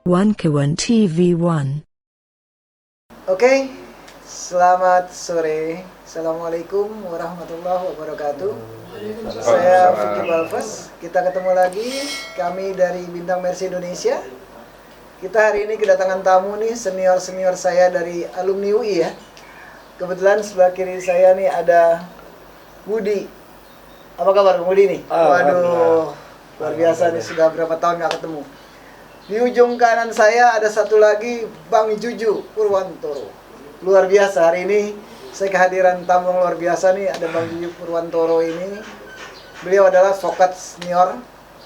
One TV1. Oke, selamat sore. Assalamualaikum warahmatullahi wabarakatuh. Saya Fikri Balfas. Kita ketemu lagi, kami dari Bintang Mercy Indonesia. Kita hari ini kedatangan tamu nih, senior-senior saya dari alumni UI ya. Kebetulan sebelah kiri saya nih ada Budi. Apa kabar Budi nih? Waduh, luar biasa nih, sudah berapa tahun gak ketemu. Di ujung kanan saya ada satu lagi, Bang Juju Purwantoro. Luar biasa, hari ini saya kehadiran tamu yang luar biasa nih, ada Bang Juju Purwantoro ini. Beliau adalah Sokat senior,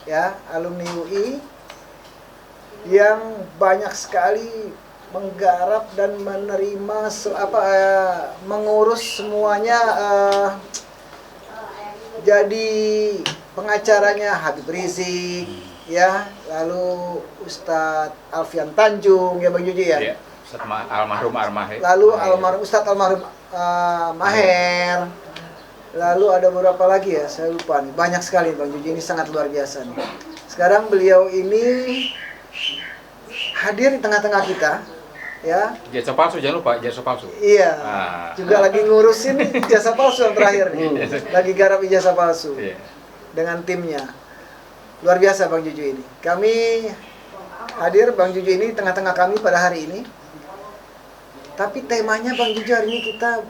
ya, alumni UI, yang banyak sekali menggarap dan menerima, mengurus semuanya, jadi pengacaranya Habib Rizik, ya, lalu Ustadz Alfian Tanjung, ya Bang Juju ya. Iya, Ustadz almarhum Armahe. Lalu almarhum Ustadz almarhum Maher. Lalu ada beberapa lagi ya, saya lupa nih. Banyak sekali Bang Juju, ini sangat luar biasa nih. Sekarang beliau ini hadir di tengah-tengah kita, ya. Jasa palsu, jangan lupa jasa palsu. Iya. Juga lagi ngurusin ijazah palsu yang terakhir nih. Lagi garap ijazah palsu. Iya. Dengan timnya. Luar biasa Bang Juju ini. Kami hadir Bang Juju ini tengah-tengah kami pada hari ini. Tapi temanya Bang Juju hari ini kita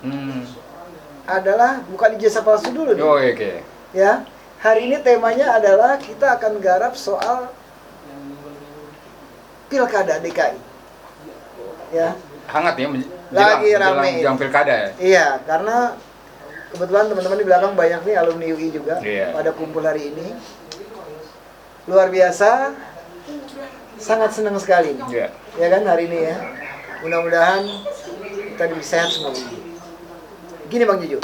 adalah bukan ijazah palsu dulu nih. Oh, oke. Ya. Hari ini temanya adalah kita akan garap soal Pilkada DKI. Ya. Hangat ya Lagi rame. jam pilkada ya. Iya, karena kebetulan teman-teman di belakang banyak nih alumni UI juga pada kumpul hari ini. Luar biasa, sangat senang sekali nih. Iya. Ya kan hari ini ya. Mudah-mudahan kita bisa sehat semua. Gini Bang Juju,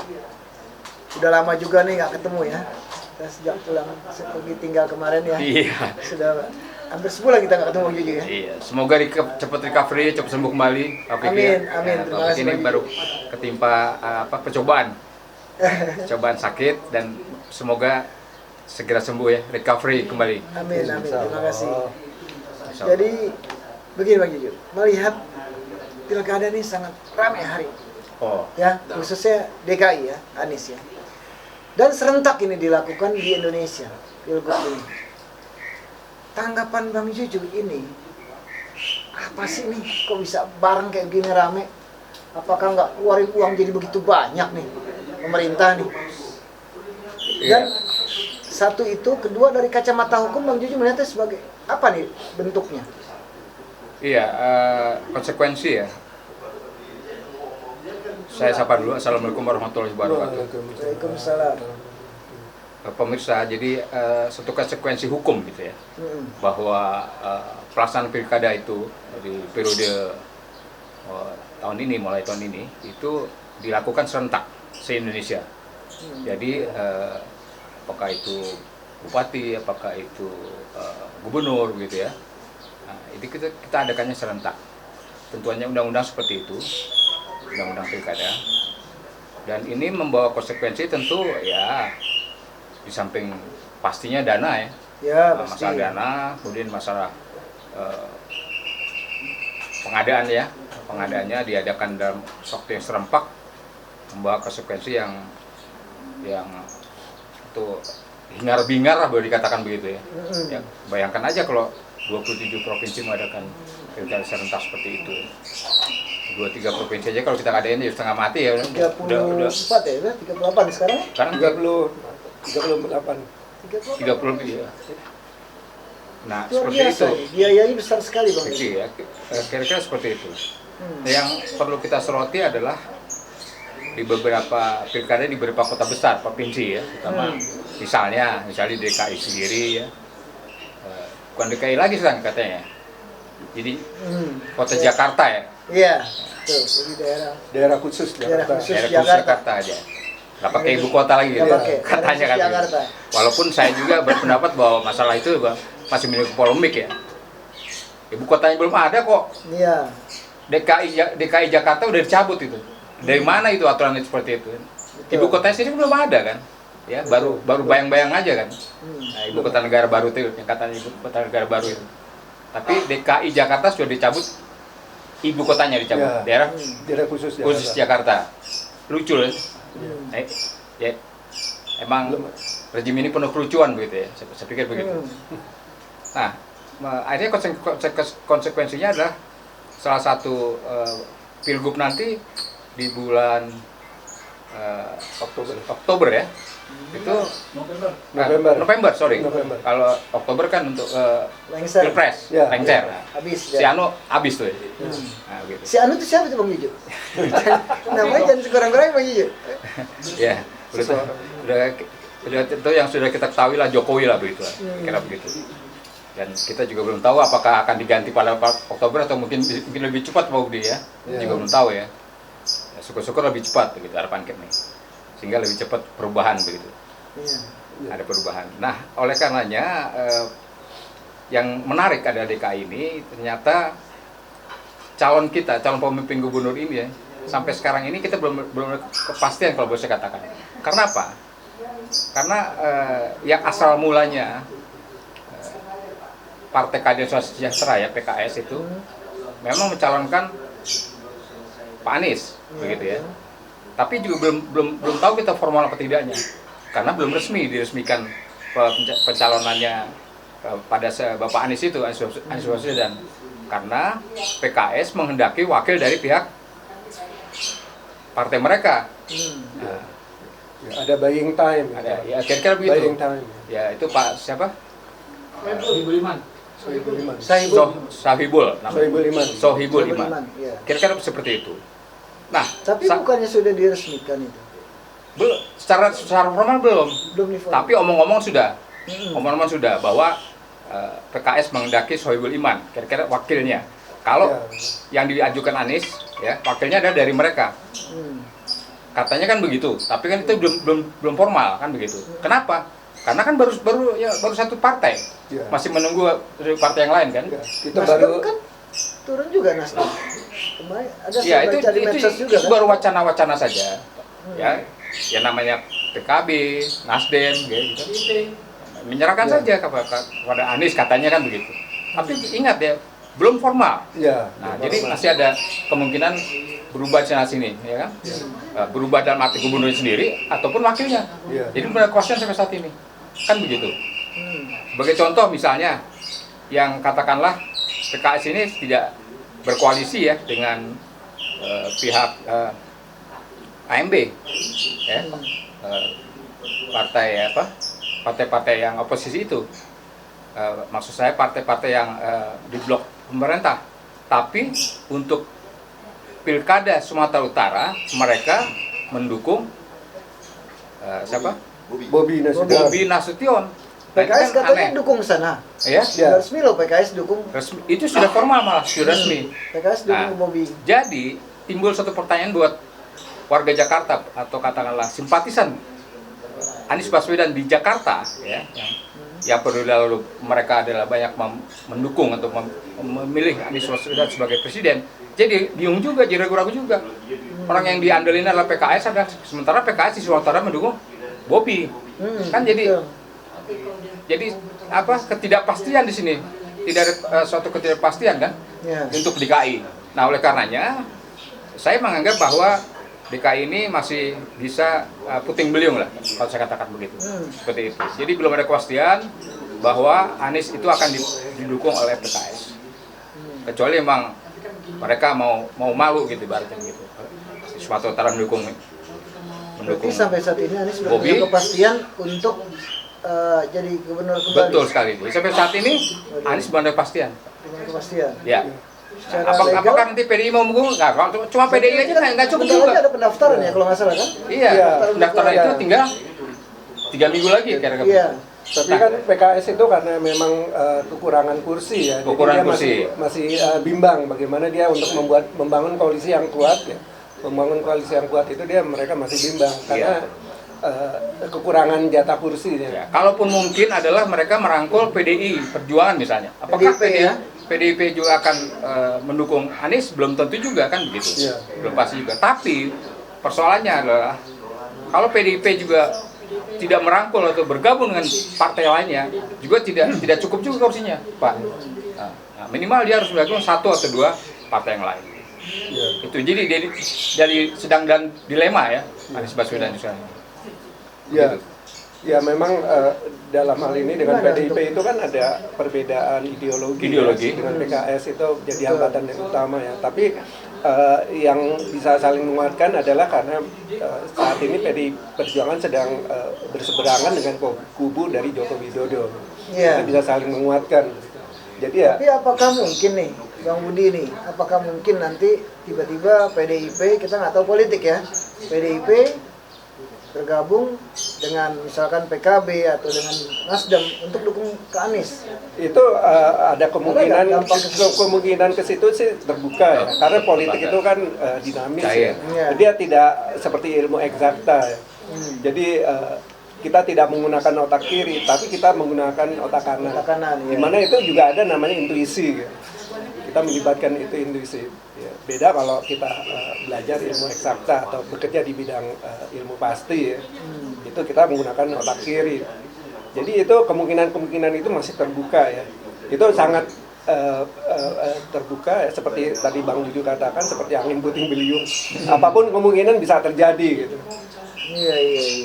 udah lama juga nih nggak ketemu ya. Kita sejak pulang pergi tinggal kemarin ya. Iya. Sudah hampir sebulan kita nggak ketemu Bang Juju ya. Iya. Semoga cepat recovery, cepat sembuh kembali. Amin, amin. Ya, Terima kasih, ini Bang baru Juju. ketimpa percobaan. Cobaan sakit dan semoga segera sembuh ya, recovery kembali. Amin, amin. Terima kasih. Insya Allah. Jadi begini Bang Juju, melihat pilkada ini sangat ramai hari ini. Oh. Ya, khususnya DKI ya, Anies ya. Dan serentak ini dilakukan di Indonesia, pilgub ini. Tanggapan Bang Juju ini, apa sih nih, kok bisa bareng kayak gini rame? Apakah nggak keluarin uang jadi begitu banyak nih, pemerintah nih? Dan satu itu, kedua dari kacamata hukum Bang Juju melihatnya sebagai apa nih bentuknya? Iya, konsekuensi ya. Saya sapa dulu. Assalamualaikum warahmatullahi wabarakatuh. Waalaikumsalam. Pemirsa, jadi satu konsekuensi hukum gitu ya, bahwa pelaksanaan pilkada itu di periode mulai tahun ini itu dilakukan serentak se-Indonesia. Jadi apakah itu bupati, apakah itu gubernur gitu ya, nah, itu kita adakannya serentak. Tentunya undang-undang seperti itu, undang-undang pilkada, dan ini membawa konsekuensi tentu ya, di samping pastinya dana ya, Ya, pasti. masalah dana, kemudian masalah pengadaan ya, pengadaannya diadakan dalam waktu yang serempak, membawa konsekuensi yang itu hingar-bingar lah boleh dikatakan begitu ya. Ya, bayangkan aja kalau 27 provinsi mengadakan pilkada serentak seperti itu. 2-3 provinsi aja kalau kita ngadain ya setengah mati ya. 34 ya, 38 sekarang? Sekarang 38. 30 lebih ya. Nah, Luar seperti biasa, itu. biayanya besar sekali Bang. Kecil ya, kira-kira seperti itu. Yang perlu kita soroti adalah di beberapa pilkada di beberapa kota besar provinsi ya, terutama misalnya di DKI sendiri ya, bukan DKI lagi sekarang katanya, jadi kota Jakarta ya, Iya, tuh jadi Daerah khusus Daerah Jakarta. khusus. daerah khusus Jakarta. Jakarta aja, nggak pakai ibu kota lagi Nggak gitu, pakai, katanya daerah kan. khusus Jakarta. Walaupun saya juga berpendapat bahwa masalah itu masih memiliki polemik ya, ibu kotanya belum ada kok. Iya. DKI Jakarta udah dicabut itu. Dari mana itu aturan seperti itu? Ibu kotanya sendiri belum ada kan? Ya, baru bayang-bayang aja kan. Nah, ibu kota negara baru itu yang katanya ibu kota negara baru itu. Tapi DKI Jakarta sudah dicabut, ibu kotanya dicabut, Ya. daerah Daerah khusus khusus Jakarta. Lucu ya. Ya, emang Belum. rejim ini penuh kelucuan begitu ya. Saya pikir begitu. Nah, akhirnya konsekuensinya adalah salah satu pilgub nanti di bulan Oktober ya. Itu November, sorry. November. Kalau Oktober kan untuk Lengser. Pilpres, Ya. lengser. Habis. Si Ya. Anu habis tuh. Nah, gitu. Si Anu itu siapa tuh Bang Juju? Namanya jangan sekurang-kurangin Bang Juju. Ya, udah itu yang sudah kita ketahui lah Jokowi lah begitu, kira begitu. Dan kita juga belum tahu apakah akan diganti pada Oktober atau mungkin lebih cepat Pak Budi ya. Juga belum tahu ya. Ya, syukur-syukur lebih cepat begitu harapan kami. Sehingga lebih cepat perubahan begitu. Iya. Ada perubahan. Nah, oleh karenanya yang menarik adalah DKI ini ternyata calon pemimpin gubernur ini ya, sampai sekarang ini kita belum kepastian kalau boleh saya katakan. Karena apa? Karena yang asal mulanya Partai Keadilan Sejahtera ya PKS itu memang mencalonkan Pak Anies begitu ya. Tapi juga belum tahu kita formal apa tidaknya. Karena belum diresmikan pencalonannya pada Bapak Anies itu, Anies Baswedan. Karena PKS menghendaki wakil dari pihak partai mereka. Nah, ada buying time. ada ya kira-kira begitu. Buying time. Ya itu Pak siapa? Sohibul Iman. Sohibul Iman. Iya. Kira-kira seperti itu. Nah, Tapi bukannya sudah diresmikan itu? belum secara formal belum. Belum diformal. Tapi omong-omong sudah. Omong-omong sudah bahwa PKS menghendaki Sohibul Iman, kira-kira wakilnya. Kalau yang diajukan Anies, ya wakilnya ada dari mereka. Katanya kan begitu, tapi kan itu belum formal kan begitu. Kenapa? Karena kan baru satu partai, masih menunggu dari partai yang lain kan. Kita Nasdem baru kan turun juga Nasdem. Kemarin ada Ya saya baca di medsos juga itu kan. baru wacana-wacana saja, ya namanya PKB, Nasdem, gitu. Menyerahkan saja kepada Anies katanya kan begitu. Tapi ingat ya, belum formal. ya. Nah, jadi masih ada kemungkinan berubah sana sini, ya kan? Berubah dalam arti gubernurnya sendiri ataupun wakilnya. Iya. Jadi belum ada question sampai saat ini, kan begitu. Sebagai contoh misalnya, yang katakanlah PKS ini tidak berkoalisi ya dengan pihak AMB, ya, partai-partai yang oposisi itu. Maksud saya partai-partai yang di blok pemerintah. Tapi untuk Pilkada Sumatera Utara mereka mendukung siapa? Bobi Nasution. PKS Nah, katanya dukung sana. Ya, Sudah resmi loh PKS dukung. resmi. Itu sudah formal malah, sudah resmi. PKS dukung Bobi. Jadi timbul satu pertanyaan buat warga Jakarta atau katakanlah simpatisan Anies Baswedan di Jakarta, ya, yang peduli lalu mereka adalah banyak mendukung atau memilih Anies Baswedan sebagai presiden. Jadi bingung juga, jadi ragu-ragu juga. Orang yang diandelin adalah PKS, sementara PKS di Sumatera mendukung Bobi. Kan jadi apa ketidakpastian di sini, tidak ada suatu ketidakpastian kan untuk DKI. Nah oleh karenanya saya menganggap bahwa DKI ini masih bisa puting beliung lah kalau saya katakan begitu, seperti itu. Jadi belum ada kepastian bahwa Anies itu akan didukung oleh PKS, kecuali memang mereka mau malu gitu ibaratnya gitu. Sumatera Utara mendukung. Berarti sampai saat ini Anies belum Bobi, punya kepastian untuk jadi gubernur kembali. Betul sekali. Sampai saat ini Anies belum ada kepastian. Dengan kepastian. Ya. Secara Nah, legal, apakah nanti PDI mau mendukung? Nggak, kalau cuma PDI aja nggak cukup bentar juga. lagi ada pendaftaran ya kalau nggak salah kan? Iya, pendaftaran Iya. itu tinggal 3 minggu lagi kira-kira. Iya. Tapi kan PKS itu karena memang kekurangan kursi ya. Jadi Kekurangan dia kursi. masih bimbang bagaimana dia untuk membangun koalisi yang kuat ya. Membangun koalisi yang kuat itu mereka masih bimbang karena kekurangan jatah kursi ya. Ya, kalaupun mungkin adalah mereka merangkul PDI Perjuangan misalnya. Apakah PDIP juga akan mendukung Anies? Belum tentu juga kan begitu. Iya. Belum pasti juga. Tapi persoalannya adalah kalau PDIP juga tidak merangkul atau bergabung dengan partai lainnya, juga tidak cukup juga kursinya, Pak. Nah, Nah, minimal dia harus mendukung satu atau dua partai yang lain. Ya. Itu jadi dari sedang dan dilema ya Anies Baswedan sekarang. Ya, Gitu. ya memang dalam hal ini dengan Gimana PDIP untuk- itu kan ada perbedaan ideologi, Ideologi. ya. Dengan PKS itu jadi hambatan yang utama ya. Tapi yang bisa saling menguatkan adalah karena saat ini PDI Perjuangan sedang berseberangan dengan kubu dari Joko Widodo. Iya. Itu bisa saling menguatkan. Jadi ya, Tapi apakah mungkin nih, Bang Budi nih, apakah mungkin nanti tiba-tiba PDIP, kita nggak tahu politik ya, PDIP bergabung dengan misalkan PKB atau dengan Nasdem untuk dukung ke Anies? itu ada kemungkinan Ada dampak kemungkinan ke situ sih terbuka ya, karena politik itu kan dinamis ya. Cair. Iya. Dia tidak seperti ilmu eksakta ya. Jadi kita tidak menggunakan otak kiri, tapi kita menggunakan otak kanan. Otak kanan, ya. Di mana itu juga ada namanya intuisi. Ya. Kita melibatkan itu intuisi. Ya. Beda kalau kita belajar ilmu eksakta atau bekerja di bidang ilmu pasti ya. Itu kita menggunakan otak kiri. Jadi itu kemungkinan itu masih terbuka ya. Itu sangat terbuka ya, seperti tadi Bang Juju katakan, seperti angin puting beliung. Apapun kemungkinan bisa terjadi gitu. Iya.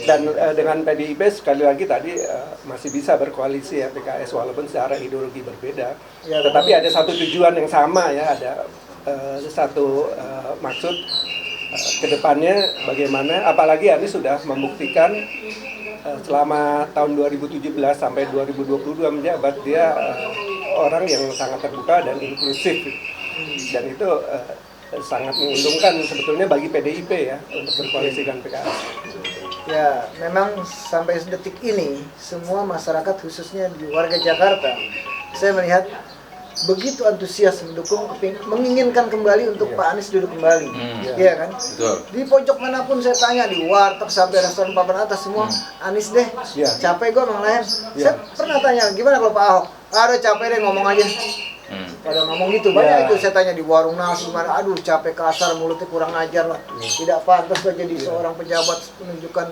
Dan dengan PDIP sekali lagi tadi masih bisa berkoalisi ya PKS walaupun secara ideologi berbeda. Ya, Tetapi ada satu tujuan yang sama ya, ada satu maksud ke depannya bagaimana, apalagi Anies sudah membuktikan selama tahun 2017 sampai 2022 menjabat, dia orang yang sangat terbuka dan inklusif, dan itu sangat menguntungkan sebetulnya bagi PDIP ya untuk berkoalisi dengan PKS. Ya, memang sampai detik ini semua masyarakat khususnya di warga Jakarta, saya melihat begitu antusias mendukung, menginginkan kembali untuk Pak Anies duduk kembali, iya kan? Betul. Di pojok manapun saya tanya, di warteg sampai restoran papan atas semua, Anies deh, Iya. capek gue Bang Layan. Iya. Saya pernah tanya, gimana kalau Pak Ahok? Aduh capek deh ngomong aja. Pada ngomong gitu, banyak Ya. itu saya tanya di warung nasi gimana, aduh capek kasar, mulutnya kurang ajar lah, tidak pantas lah jadi seorang pejabat menunjukkan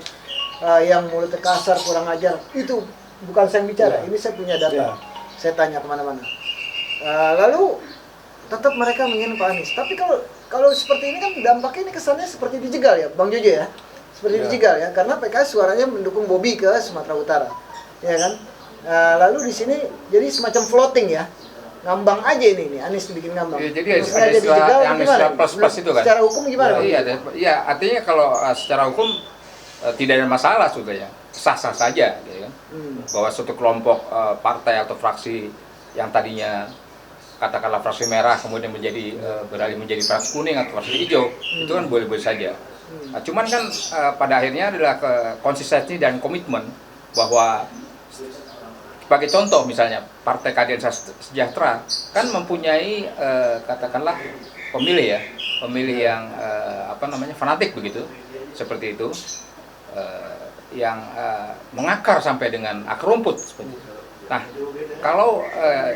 yang mulutnya kasar, kurang ajar. Itu bukan saya yang bicara, ini saya punya data, Ya. saya tanya kemana-mana. Lalu tetap mereka menginginkan Pak Anies, tapi kalau seperti ini kan dampaknya ini kesannya seperti dijegal ya, Bang Jojo ya, seperti Ya. dijegal ya, karena PKS suaranya mendukung Bobi ke Sumatera Utara, ya kan? Lalu di sini jadi semacam floating ya. Ngambang aja ini Anies bikin ngambang. Ya, jadi Maksudnya ada jadi istilah jegal yang gimana? istilah plus-plus itu kan. Secara hukum gimana? Bang? Iya, artinya kalau secara hukum tidak ada masalah sebetulnya, sah-sah saja, gitu kan. Bahwa suatu kelompok partai atau fraksi yang tadinya katakanlah fraksi merah kemudian menjadi beralih menjadi fraksi kuning atau fraksi hijau, itu kan boleh-boleh saja. Nah, cuman kan pada akhirnya adalah konsistensi dan komitmen bahwa sebagai contoh misalnya Partai Keadilan Sejahtera kan mempunyai katakanlah pemilih yang fanatik begitu, seperti itu, yang mengakar sampai dengan akar rumput seperti itu. Nah, kalau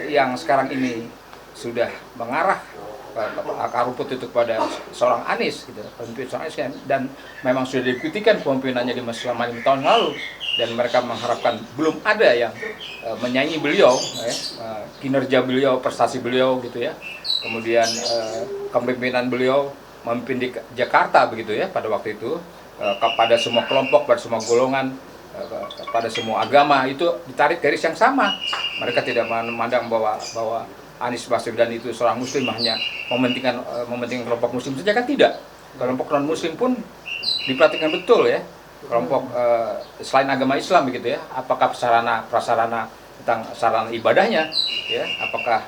yang sekarang ini sudah mengarah akar rumput itu kepada seorang Anies gitu, pemimpin seorang Anies, dan memang sudah dibuktikan kepemimpinannya di selama 5 tahun lalu, dan mereka mengharapkan belum ada yang menyanyi beliau, kinerja beliau, prestasi beliau gitu ya, kemudian kepemimpinan beliau memimpin di Jakarta begitu ya pada waktu itu, kepada semua kelompok, pada semua golongan, pada semua agama itu ditarik garis yang sama. Mereka tidak memandang bahwa Anies Baswedan itu seorang muslim hanya mementingkan kelompok muslim saja, kan tidak. Kelompok non muslim pun diperhatikan betul ya. Kelompok selain agama Islam begitu ya, apakah prasarana tentang sarana ibadahnya ya, apakah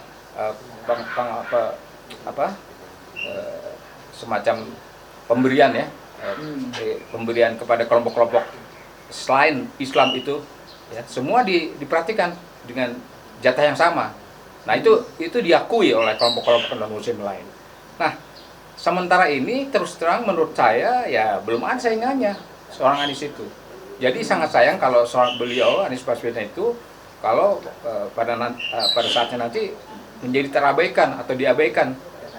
semacam pemberian ya, pemberian kepada kelompok-kelompok selain Islam itu ya, semua diperhatikan dengan jatah yang sama. Nah, itu diakui oleh kelompok-kelompok non muslim lain. Nah, sementara ini terus terang menurut saya ya belum ada saingannya seorang Anies itu. Jadi sangat sayang kalau seorang beliau Anies Baswedan itu kalau pada saatnya nanti menjadi terabaikan atau diabaikan,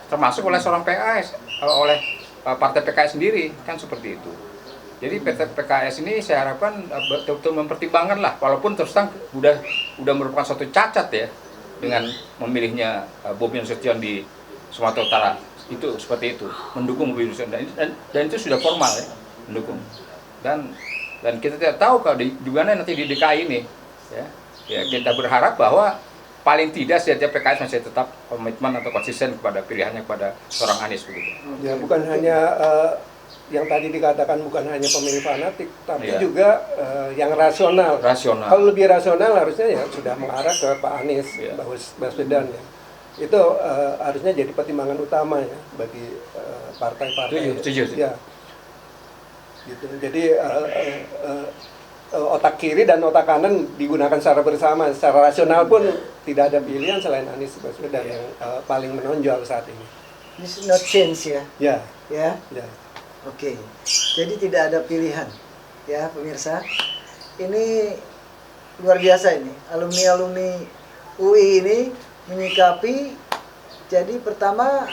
termasuk oleh seorang PKS, oleh partai PKS sendiri, kan seperti itu. Jadi PKS ini saya harapkan betul-betul mempertimbangkan lah, walaupun terus terang udah merupakan suatu cacat ya dengan memilihnya Bobi Nasution di Sumatera Utara itu seperti itu, mendukung Bobi Nasution dan itu sudah formal ya, mendukung. Dan kita tidak tahu kalau di mana nanti di DKI ini ya kita berharap bahwa paling tidak sejak PKS masih tetap komitmen atau konsisten kepada pilihannya kepada seorang Anies begitu. Ya, bukan hanya yang tadi dikatakan bukan hanya pemilih fanatik, tapi Iya. juga yang rasional. Rasional. Kalau lebih rasional harusnya ya sudah mengarah ke Pak Anies Iya. Baswedan ya. Itu harusnya jadi pertimbangan utama ya bagi partai-partai. Setuju. Ya. Gitu. Jadi otak kiri dan otak kanan digunakan secara bersama. Secara rasional pun tidak ada pilihan selain Anies Baswedan yang paling menonjol saat ini. This is not change ya. Ya, Ya. ya. Oke. Jadi tidak ada pilihan. Ya, pemirsa. Ini luar biasa ini. Alumni-alumni UI ini menyikapi, jadi pertama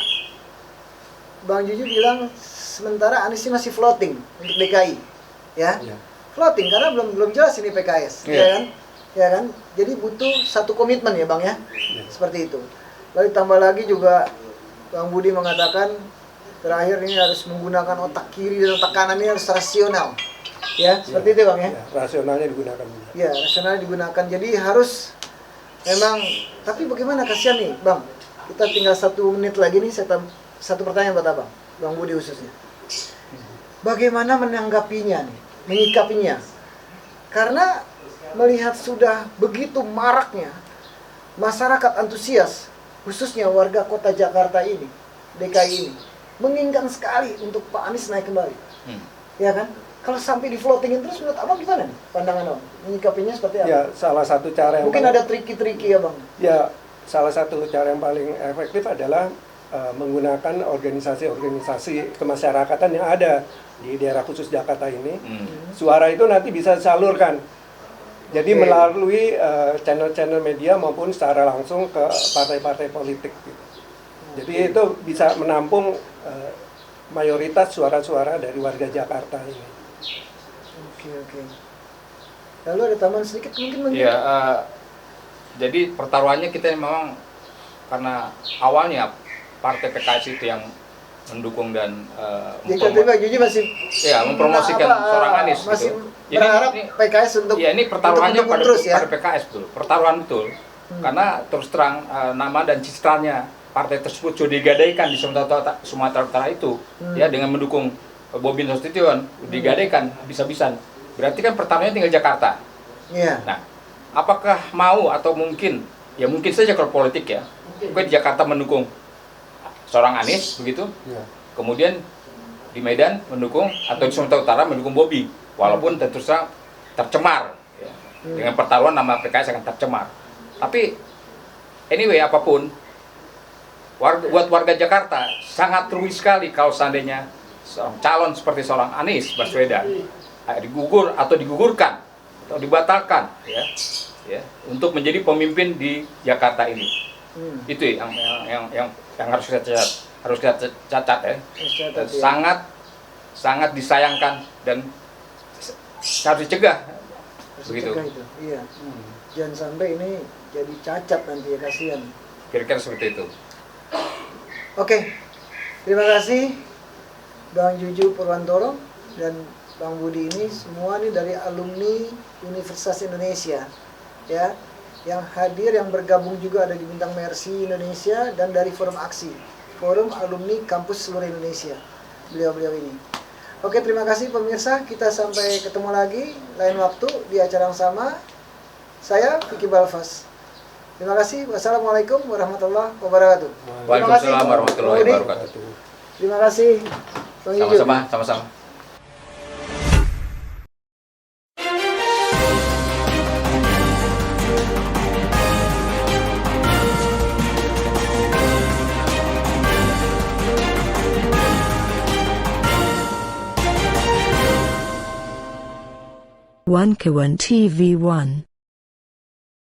Bang Juju bilang sementara Anies ini masih floating untuk DKI. Ya. Ya. Floating karena belum jelas ini PKS, Iya. ya kan? Ya kan? Jadi butuh satu komitmen ya, Bang ya. Seperti itu. Lalu tambah lagi juga Bang Budi mengatakan terakhir ini harus menggunakan otak kiri dan otak kanan ini harus rasional. Ya, seperti itu Bang ya. Ya, rasionalnya digunakan. Ya, rasional digunakan. Jadi harus memang, tapi bagaimana, kasihan nih Bang. Kita tinggal 1 menit lagi nih, satu pertanyaan buat Abang, Bang Budi khususnya. Bagaimana menanggapinya nih, menyikapinya? Karena melihat sudah begitu maraknya masyarakat antusias, khususnya warga kota Jakarta ini, DKI ini, menginginkan sekali untuk Pak Anies naik kembali. Ya kan? Kalau sampai di floatingin terus, menurut Abang gimana nih pandangan Abang? Menyikapinya seperti apa? Ya, salah satu cara yang Mungkin ada triki-triki ya Bang? Ya, salah satu cara yang paling efektif adalah menggunakan organisasi-organisasi kemasyarakatan yang ada di daerah khusus Jakarta ini. Suara itu nanti bisa disalurkan. Jadi Oke. melalui channel-channel media maupun secara langsung ke partai-partai politik. Gitu. Jadi itu bisa menampung mayoritas suara-suara dari warga Jakarta ini. Oke. Lalu ada tambahan sedikit mungkin? Ya, jadi pertaruhannya kita memang karena awalnya partai PKS itu yang mendukung dan Jadi Bang Juju masih mempromosikan seorang Anies masih gitu. berharap Ini PKS untuk ini pertaruhannya untuk pada, terus ya. pada PKS betul, pertaruhan betul. Karena terus terang nama dan citranya partai tersebut sudah digadaikan di Sumatera Utara itu, ya dengan mendukung Bobi Nasution, digadaikan habis-habisan. Berarti kan pertaruhannya tinggal Jakarta. Iya. Nah, apakah mau atau mungkin, ya mungkin saja kalau politik ya, mungkin di Jakarta mendukung seorang Anies begitu, kemudian di Medan mendukung atau di Sumatera Utara mendukung Bobi, walaupun tentu saja tercemar ya. Dengan pertaruhan nama PKS akan tercemar. Tapi anyway apapun, buat warga Jakarta sangat rugi sekali kalau seandainya seorang calon seperti seorang Anies Baswedan digugur atau digugurkan atau dibatalkan ya untuk menjadi pemimpin di Jakarta ini. Itu yang harus kita catat ya. Sangat disayangkan dan harus dicegah begitu. Itu. Iya. Jangan sampai ini jadi cacat nanti ya, kasihan. Kira-kira seperti itu. Oke. Terima kasih Bang Juju Purwantoro dan Bang Budi ini semua nih dari alumni Universitas Indonesia ya, yang hadir, yang bergabung juga ada di Bintang Mercy Indonesia dan dari Forum Aksi, Forum Alumni Kampus Seluruh Indonesia, beliau-beliau ini. Oke, terima kasih pemirsa, kita sampai ketemu lagi lain waktu di acara yang sama. Saya Vicky Balfas. Terima kasih. Wassalamualaikum warahmatullahi wabarakatuh. Waalaikumsalam warahmatullahi Budi. wabarakatuh. Terima kasih Bang Juju. Sama-sama. One Kawan TV 1